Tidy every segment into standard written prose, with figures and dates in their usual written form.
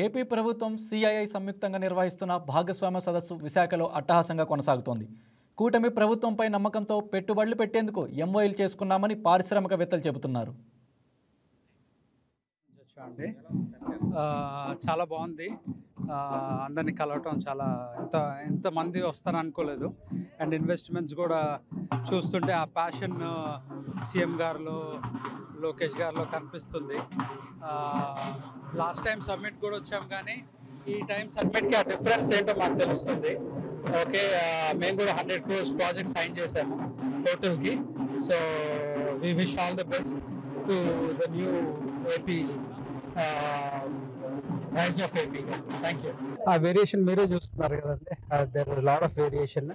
AP ప్రభుత్వం CII సంయుక్తంగా నిర్వహిస్తున్న భాగస్వామ్య సదస్సు విశాఖలో అట్టహాసంగా కొనసాగుతోంది. కూటమి ప్రభుత్వంపై నమ్మకంతో పెట్టుబడులు పెట్టేందుకు ఎంఓయూలు చేసుకున్నామని పారిశ్రామికవేత్తలు చెబుతున్నారు. చాలా బాగుంది. అందరినీ కలవటం చాలా ఎంతమంది వస్తారని అనుకోలేదు. అండ్ ఇన్వెస్ట్మెంట్స్ కూడా చూస్తుంటే ఆ ప్యాషన్ సీఎం గారిలో, లోకేష్ గారిలో కనిపిస్తుంది. లాస్ట్ టైం సబ్మిట్ కూడా వచ్చాం, కానీ ఈ టైం సబ్మిట్కి ఆ డిఫరెన్స్ ఏంటో మాకు తెలుస్తుంది. ఓకే, మేము కూడా 100 crores ప్రాజెక్ట్ సైన్ చేసాము టోటల్కి. So we wish all the best to the new AP rise of AP. Thank you. ఆ వేరియేషన్ మీరే చూస్తున్నారు కదండి. There is lot of variation.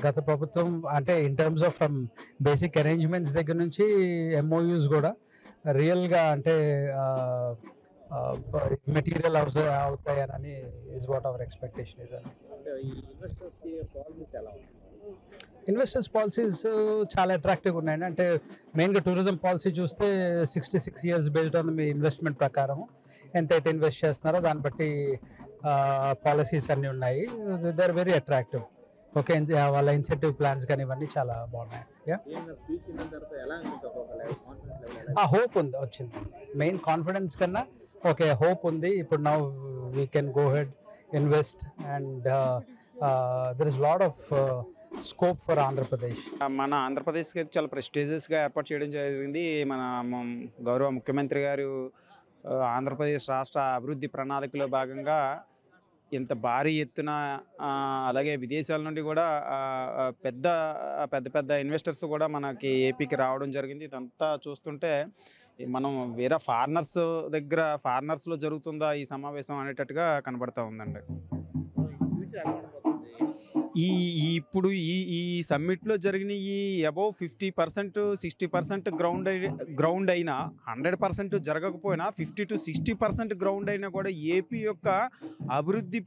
గత ప్రభుత్వం అంటే in terms of from basic arrangements దగ్గర నుంచి ఎంఓయూస్ కూడా రియల్గా అంటే మెటీరియల్ అవుతాయని is what our expectation is అండి. ఇన్వెస్టర్స్ పాలసీస్ చాలా అట్రాక్టివ్గా ఉన్నాయండి. అంటే మెయిన్గా టూరిజం పాలసీ చూస్తే 66 years based on me investment ప్రకారం ఎంతైతే ఇన్వెస్ట్ చేస్తున్నారో దాన్ని బట్టి పాలసీస్ అన్నీ ఉన్నాయి. They are very attractive. Okay, వాళ్ళ ఇన్సెంటివ్ ప్లాన్స్ కానీ ఇవన్నీ చాలా బాగున్నాయి. ఆ హోప్ ఉంది, వచ్చింది. మెయిన్ కాన్ఫిడెన్స్ కన్నా ఓకే హోప్ ఉంది. ఇప్పుడు now we can go head invest and there is lot of scope for Andhra Pradesh. మన ఆంధ్రప్రదేశ్కి అయితే చాలా ప్రెస్టీజియస్గా ఏర్పాటు చేయడం జరిగింది. మన గౌరవ ముఖ్యమంత్రి గారు ఆంధ్రప్రదేశ్ రాష్ట్ర అభివృద్ధి ప్రణాళికలో భాగంగా ఇంత భారీ ఎత్తున అలాగే విదేశాల నుండి కూడా పెద్ద ఇన్వెస్టర్స్ కూడా మనకి ఏపీకి రావడం జరిగింది. ఇదంతా చూస్తుంటే మనం వేరే ఫారినర్స్లో జరుగుతుందా ఈ సమావేశం అనేటట్టుగా కనబడతా ఉందండి. ఇప్పుడు ఈ సమ్మిట్లో జరిగిన ఈ అబౌవ్ 50%, 60% గ్రౌండ్ అయినా, 100% జరగకపోయినా 50 to 60% గ్రౌండ్ అయినా కూడా ఏపీ యొక్క అభివృద్ధి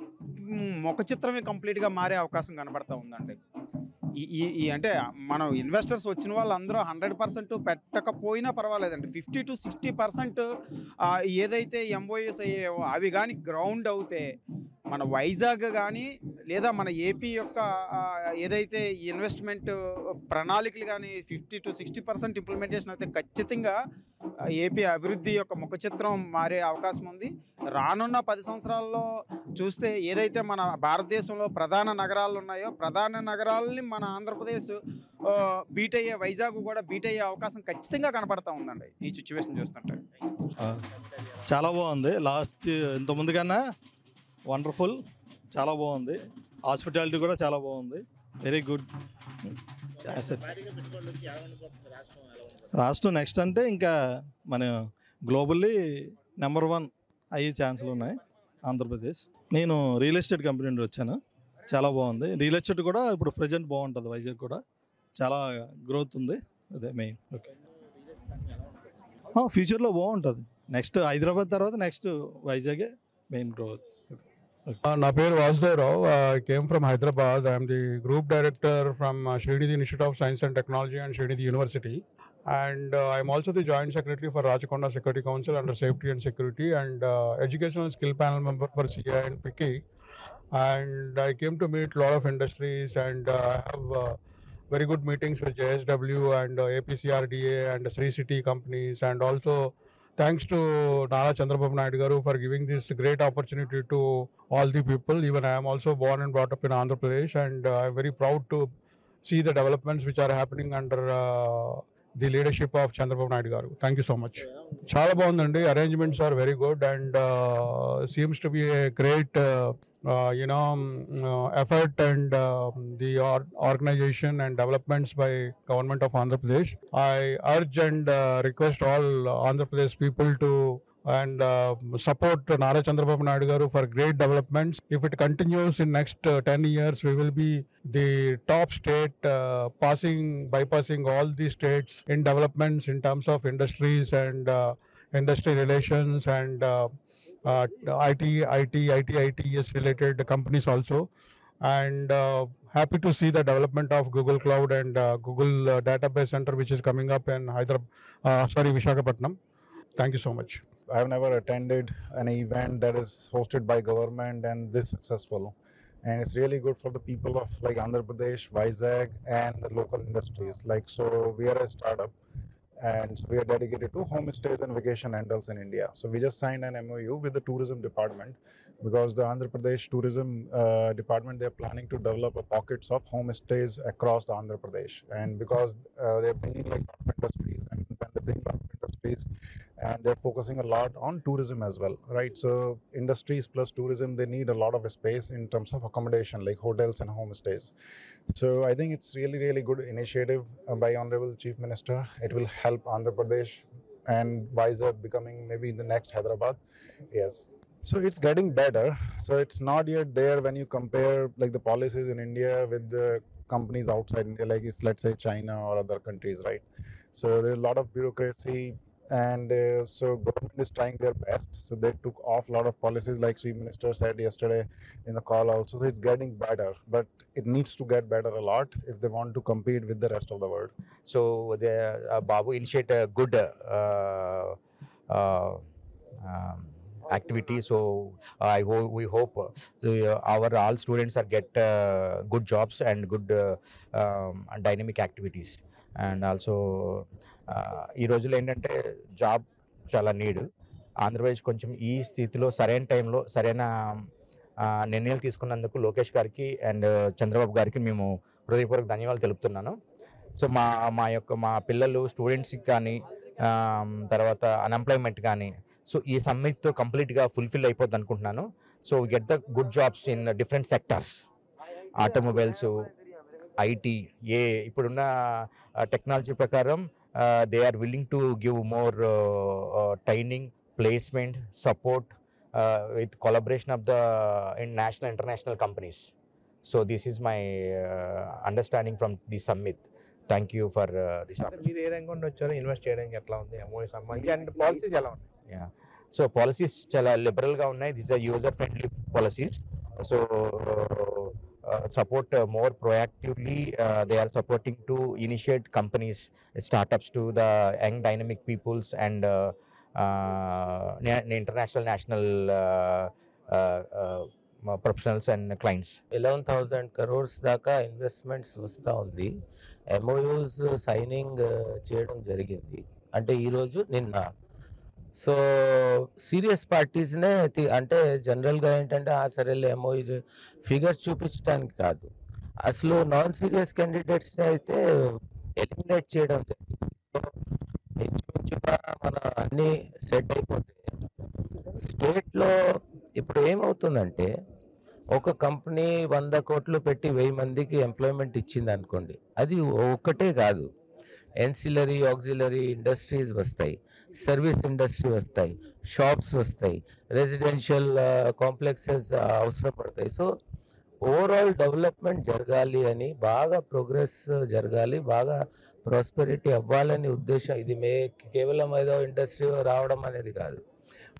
ముఖ చిత్రమే కంప్లీట్గా మారే అవకాశం కనబడతా ఉందండి. ఈ అంటే మనం ఇన్వెస్టర్స్ వచ్చిన వాళ్ళందరూ 100% పెట్టకపోయినా పర్వాలేదండి. 50 to 60% ఏదైతే ఎంఓయూస్ అయ్యాయో అవి కానీ గ్రౌండ్ అవుతే మన వైజాగ్ కానీ లేదా మన ఏపీ యొక్క ఏదైతే ఇన్వెస్ట్మెంట్ ప్రణాళికలు కానీ 50 to 60% ఇంప్లిమెంటేషన్ అయితే ఖచ్చితంగా ఏపీ అభివృద్ధి యొక్క ముఖ చిత్రం మారే అవకాశం ఉంది. రానున్న 10 సంవత్సరాల్లో చూస్తే ఏదైతే మన భారతదేశంలో ప్రధాన నగరాలు ఉన్నాయో ప్రధాన నగరాలని మన ఆంధ్రప్రదేశ్ బీట్ అయ్యే, వైజాగ్ కూడా బీట్ అయ్యే అవకాశం ఖచ్చితంగా కనపడతా ఉందండి ఈ సిచ్యువేషన్ చూస్తుంటే. చాలా బాగుంది. ఇంతకుముందు కన్నా వండర్ఫుల్, చాలా బాగుంది. హాస్పిటాలిటీ కూడా చాలా బాగుంది. Very good. రాష్ట్రం నెక్స్ట్ అంటే ఇంకా మన గ్లోబల్లీ నెంబర్ 1 అయ్యే ఛాన్సులు ఉన్నాయి ఆంధ్రప్రదేశ్. నేను రియల్ ఎస్టేట్ కంపెనీ నుండి వచ్చాను. చాలా బాగుంది. రియల్ ఎస్టేట్ కూడా ఇప్పుడు ప్రజెంట్ బాగుంటుంది. వైజాగ్ కూడా చాలా గ్రోత్ ఉంది. అదే మెయిన్. ఓకే, ఫ్యూచర్లో బాగుంటుంది. నెక్స్ట్ హైదరాబాద్ తర్వాత నెక్స్ట్ వైజాగే మెయిన్ గ్రోత్. నా పేరు Vasudevarao. I came from Hyderabad. I am the group director from Srinidhi Institute of Science and Technology and Srinidhi University. And I am also the joint secretary for Rajakonda Security Council under Safety and Security and educational skill panel member for CI and FICCI. And I came to meet a lot of industries and I have very good meetings with JSW and APCRDA and Sri City companies, and also thanks to Nara Chandrababu Naidu Garu for giving this great opportunity to all the people. Even I am also born and brought up in Andhra Pradesh, and I am very proud to see the developments which are happening under the leadership of Chandrababu Naidu Garu. Thank you so much. Chala bagundi. Arrangements are very good and seems to be a great effort and the organization and developments by government of Andhra Pradesh. I urge and request all Andhra Pradesh people to support Nara Chandrababu Naidu Garu for great developments. If it continues in next 10 years, we will be the top state, bypassing all the states in developments in terms of industries and industry relations and ITES related companies also. And happy to see the development of Google Cloud and Google Database Center which is coming up in Visakhapatnam. Thank you so much. I've never attended an event that is hosted by government and this successful. And it's really good for the people of like Andhra Pradesh, Vizag, and the local industries. Like, so we are a startup and we are dedicated to homestays and vacation rentals in India. So we just signed an MOU with the tourism department because the Andhra Pradesh tourism department, they're planning to develop a pockets of homestays across the Andhra Pradesh. And because they're bringing like lot of industries, and when they bring lot of industries, and they're focusing a lot on tourism as well, right? So industries plus tourism, they need a lot of space in terms of accommodation, like hotels and homestays. So I think it's really, really good initiative by Honorable Chief Minister. It will help Andhra Pradesh and Vizag becoming maybe the next Hyderabad. Yes. So it's getting better. So it's not yet there when you compare like the policies in India with the companies outside India, like it's, let's say, China or other countries, right? So there's a lot of bureaucracy, and so government is trying their best. So they took off a lot of policies, like Chief Minister said yesterday in the call also. So it's getting better, but it needs to get better a lot if they want to compete with the rest of the world. So the Babu initiate a good activity. So we hope our all students are get good jobs and good dynamic activities. And also ఈ రోజుల్లో ఏంటంటే job చాలా need. Andhra Pradesh కొంచెం ఈ స్థితిలో సరైన టైంలో సరైన నిర్ణయాలు తీసుకున్నందుకు లోకేష్ గారికి అండ్ చంద్రబాబు గారికి మేము హృదయపూర్వక ధన్యవాదాలు తెలుపుతున్నాను. సో మా పిల్లలు స్టూడెంట్స్కి కానీ తర్వాత అన్ఎంప్లాయ్మెంట్ కానీ సో ఈ సమ్మిట్తో కంప్లీట్గా ఫుల్ఫిల్ అయిపోద్ది అనుకుంటున్నాను. So get the good jobs in different sectors, automobiles, IT, ఇప్పుడున్న టెక్నాలజీ ప్రకారం they are willing to give more training, placement, support with collaboration of the national international companies. So this is my understanding from the summit. Thank you for this opportunity. మీరు ఏ రంగంలో వచ్చారో invest చేయడానికి ఎట్లా ఉంది MoU సంబంధించి and policies ఎలా ఉన్నాయి? Yeah. So policies చాలా liberal గా ఉన్నాయి. These are user friendly policies. So support more proactively. They are supporting to initiate companies, startups to the young dynamic peoples and international national professionals and clients. 11,000 crores దాకా investments వస్తూ ఉంది. MoUs signing చేయడం జరిగింది, అంటే ఈరోజు నిన్న. So serious పార్టీస్నే అంటే జనరల్గా ఏంటంటే సరేలే ఎంఓయూ ఫిగర్స్ చూపించడానికి కాదు, అసలు నాన్ సీరియస్ క్యాండిడేట్స్ని అయితే ఎలిమినేట్ చేయడం జరిగింది. సో ఇంచుమించుగా మన అన్నీ సెట్ అయిపోతే స్టేట్లో ఇప్పుడు ఏమవుతుందంటే ఒక కంపెనీ 100 కోట్లు పెట్టి 1000 మందికి ఎంప్లాయ్మెంట్ ఇచ్చింది అనుకోండి, అది ఒక్కటే కాదు, ఎన్సిలరీ ఆక్సిలరీ ఇండస్ట్రీస్ వస్తాయి, సర్వీస్ ఇండస్ట్రీ వస్తాయి, షాప్స్ వస్తాయి, రెసిడెన్షియల్ కాంప్లెక్సెస్ అవసరం పడతాయి. సో ఓవరాల్ డెవలప్మెంట్ జరగాలి అని, బాగా ప్రోగ్రెస్ జరగాలి, బాగా ప్రాస్పెరిటీ అవ్వాలని ఉద్దేశం. ఇది కేవలం ఏదో ఇండస్ట్రీ రావడం అనేది కాదు.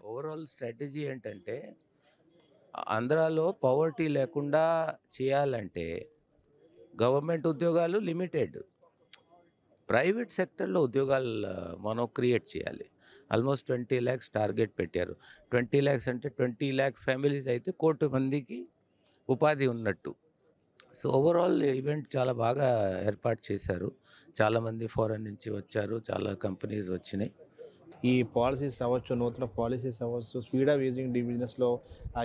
ఓవరాల్ స్ట్రాటజీ ఏంటంటే ఆంధ్రాలో పవర్టీ లేకుండా చేయాలంటే గవర్నమెంట్ ఉద్యోగాలు లిమిటెడ్, ప్రైవేట్ సెక్టర్లో ఉద్యోగాలు మనం క్రియేట్ చేయాలి. ఆల్మోస్ట్ 20 lakhs టార్గెట్ పెట్టారు. 20 lakhs అంటే 20 lakh ఫ్యామిలీస్ అయితే 1 కోటి మందికి ఉపాధి ఉన్నట్టు. సో ఓవరాల్ ఈవెంట్ చాలా బాగా ఏర్పాటు చేశారు. చాలామంది ఫారెన్ నుంచి వచ్చారు, చాలా కంపెనీస్ వచ్చినాయి. ఈ పాలసీస్ అవ్వచ్చు, నూతన పాలసీస్ అవ్వచ్చు, స్పీడ్ ఆఫ్ యూజింగ్ డి బిజినెస్లో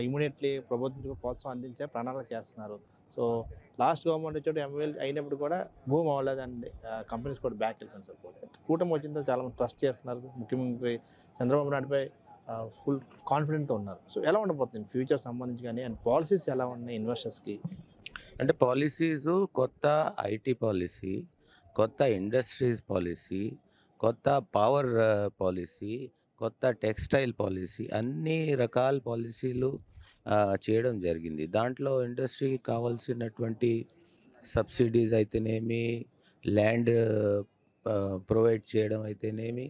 ఇమీడియట్లీ ప్రభుత్వం ప్రోత్సాహం అందించే ప్రణాళిక చేస్తున్నారు. సో లాస్ట్ గవర్నమెంట్ వచ్చేటప్పుడు ఎంఎల్ అయినప్పుడు కూడా భూమి అవ్వలేదు అండి, కంపెనీస్ కూడా బ్యాక్ వెళ్ళిపోయింది సపోర్ట్. కూటమి వచ్చిన చాలామంది ట్రస్ట్ చేస్తున్నారు, ముఖ్యమంత్రి చంద్రబాబు నాయుడుపై ఫుల్ కాన్ఫిడెంట్తో ఉన్నారు. సో ఎలా ఉండబోతుంది ఫ్యూచర్ సంబంధించి కానీ, అండ్ పాలసీస్ ఎలా ఉన్నాయి ఇన్వెస్టర్స్కి? అంటే పాలసీస్ కొత్త ఐటీ పాలసీ, కొత్త ఇండస్ట్రీస్ పాలసీ, కొత్త పవర్ పాలసీ, కొత్త టెక్స్టైల్ పాలసీ, అన్ని రకాల పాలసీలు చేయడం జరిగింది. దాంట్లో ఇండస్ట్రీకి కావాల్సినటువంటి సబ్సిడీస్ అయితేనేమి, ల్యాండ్ ప్రొవైడ్ చేయడం అయితేనేమి,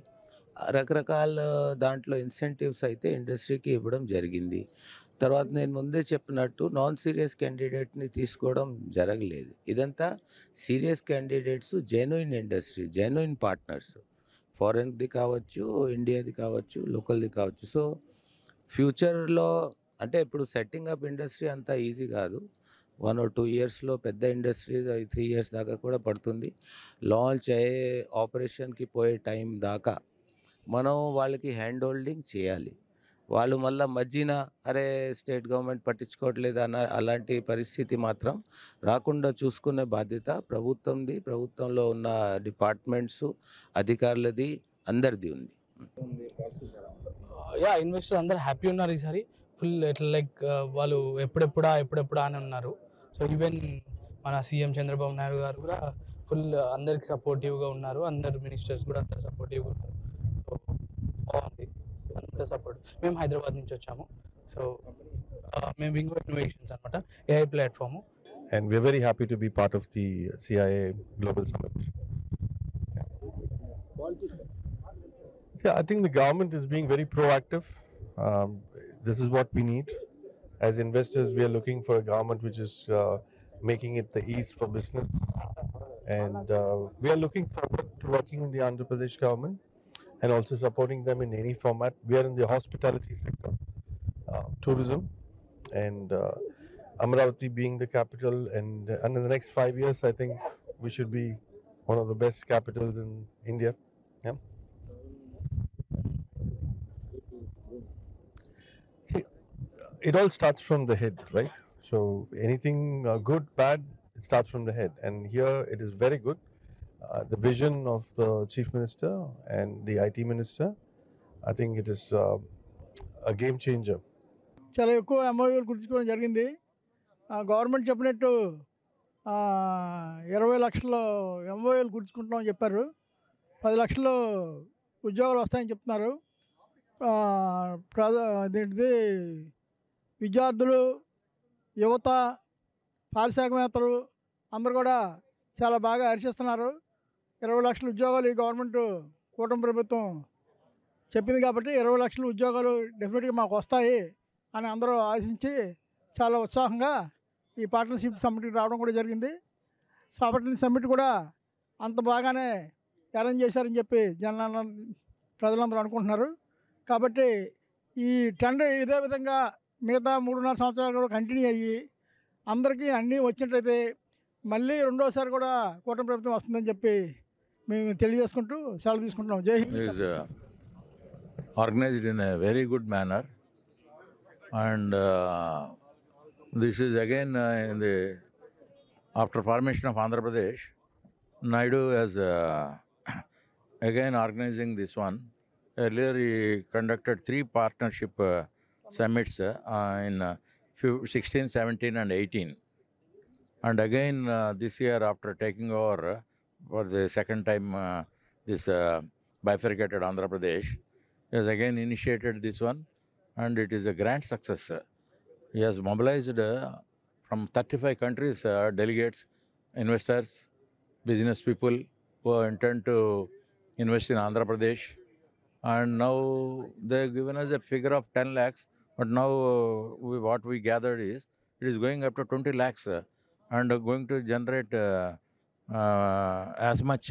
రకరకాల దాంట్లో ఇన్సెంటివ్స్ అయితే ఇండస్ట్రీకి ఇవ్వడం జరిగింది. తర్వాత నేను ముందే చెప్పినట్టు నాన్ సీరియస్ క్యాండిడేట్ని తీసుకోవడం జరగలేదు. ఇదంతా సీరియస్ క్యాండిడేట్స్, జెన్యుయిన్ ఇండస్ట్రీ, జెన్యుయిన్ పార్ట్నర్స్, ఫారెన్ది కావచ్చు, ఇండియాది కావచ్చు, లోకల్ది కావచ్చు. సో ఫ్యూచర్లో అంటే ఇప్పుడు సెట్టింగ్ అప్ ఇండస్ట్రీ అంత ఈజీ కాదు. 1 or 2 ఇయర్స్లో పెద్ద ఇండస్ట్రీ 3 ఇయర్స్ దాకా కూడా పడుతుంది. లాంచ్ అయ్యే ఆపరేషన్కి పోయే టైం దాకా మనం వాళ్ళకి హ్యాండ్ హోల్డింగ్ చేయాలి. వాళ్ళు మళ్ళీ మధ్యన అరే స్టేట్ గవర్నమెంట్ పట్టించుకోవట్లేదు అలాంటి పరిస్థితి మాత్రం రాకుండా చూసుకునే బాధ్యత ప్రభుత్వంది, ప్రభుత్వంలో ఉన్న డిపార్ట్మెంట్స్ అధికారులది, అందరిది ఉంది. ఇన్వెస్టర్స్ అందరు హ్యాపీ ఉన్నారు ఈసారి. ఫుల్ ఇట్లా లైక్ వాళ్ళు ఎప్పుడెప్పుడా అని ఉన్నారు. సో ఈవెన్ మన సీఎం చంద్రబాబు నాయుడు గారు కూడా ఫుల్ అందరికి సపోర్టివ్గా ఉన్నారు. అందరు మినిస్టర్స్ కూడా అందరు సపోర్టివ్గా ఉన్నారు. సో బాగుంది అంత సపోర్ట్. మేము హైదరాబాద్ నుంచి వచ్చాము. సో మేము వింగో ఇన్నోవేషన్స్ అనమాట, AI platform. And we're very happy to be part of the CIA Global Summit. Yeah, I think the government is being very proactive. This is what we need. As investors, we are looking for a government which is making it the ease for business. And we are looking forward to working with the Andhra Pradesh government and also supporting them in any format. We are in the hospitality sector, tourism, and Amaravati being the capital. And in the next 5 years, I think we should be one of the best capitals in India. Yeah. See, it all starts from the head, right? So anything good, bad, it starts from the head. And here it is very good. The vision of the Chief Minister and the IT Minister, I think it is a game changer. చాలా ఎక్కువ ఎంఓయూలు గుర్తించుకోవడం జరిగింది. Government చెప్పినట్టు 20 లక్షలు ఎంఓయూలు గుర్తించుకుంటామని చెప్పారు. 10 లక్షలు ఉద్యోగాలు వస్తాయని చెప్తున్నారు. అదేంటిది విద్యార్థులు, యువత, పారిశ్రామికవేత్తలు అందరూ కూడా చాలా బాగా హర్షిస్తున్నారు. 20 లక్షల ఉద్యోగాలు ఈ గవర్నమెంట్ కూటమి ప్రభుత్వం చెప్పింది కాబట్టి 20 లక్షల ఉద్యోగాలు డెఫినెట్గా మాకు వస్తాయి అని అందరూ ఆశించి చాలా ఉత్సాహంగా ఈ పార్ట్నర్షిప్ సమ్మిట్కి రావడం కూడా జరిగింది. పార్ట్నర్షిప్ సమ్మిట్ కూడా అంత బాగానే అరేంజ్ చేశారని చెప్పి ప్రజలందరూ అనుకుంటున్నారు. కాబట్టి ఈ ట్రెండ్ ఇదే విధంగా మిగతా 3.5 సంవత్సరాలు కూడా కంటిన్యూ అయ్యి అందరికీ అన్నీ వచ్చినట్లయితే మళ్ళీ రెండోసారి కూడా కూటమి ప్రభుత్వం వస్తుందని చెప్పి మేము తెలియజేసుకుంటూ సెలవు తీసుకుంటున్నాం. జై Hind. Is organized in a very good manner, and this is again in the after formation of Andhra Pradesh, Naidu has again organizing this one. Earlier he conducted 3 partnership summits in 16, 17 and 18. And again this year, after taking over for the second time this bifurcated Andhra Pradesh, he has again initiated this one, and it is a grand success. He has mobilized from 35 countries delegates, investors, business people who intend to invest in Andhra Pradesh. And now they have given us a figure of 10 lakhs, but now what we gathered is it is going up to 20 lakhs and going to generate as much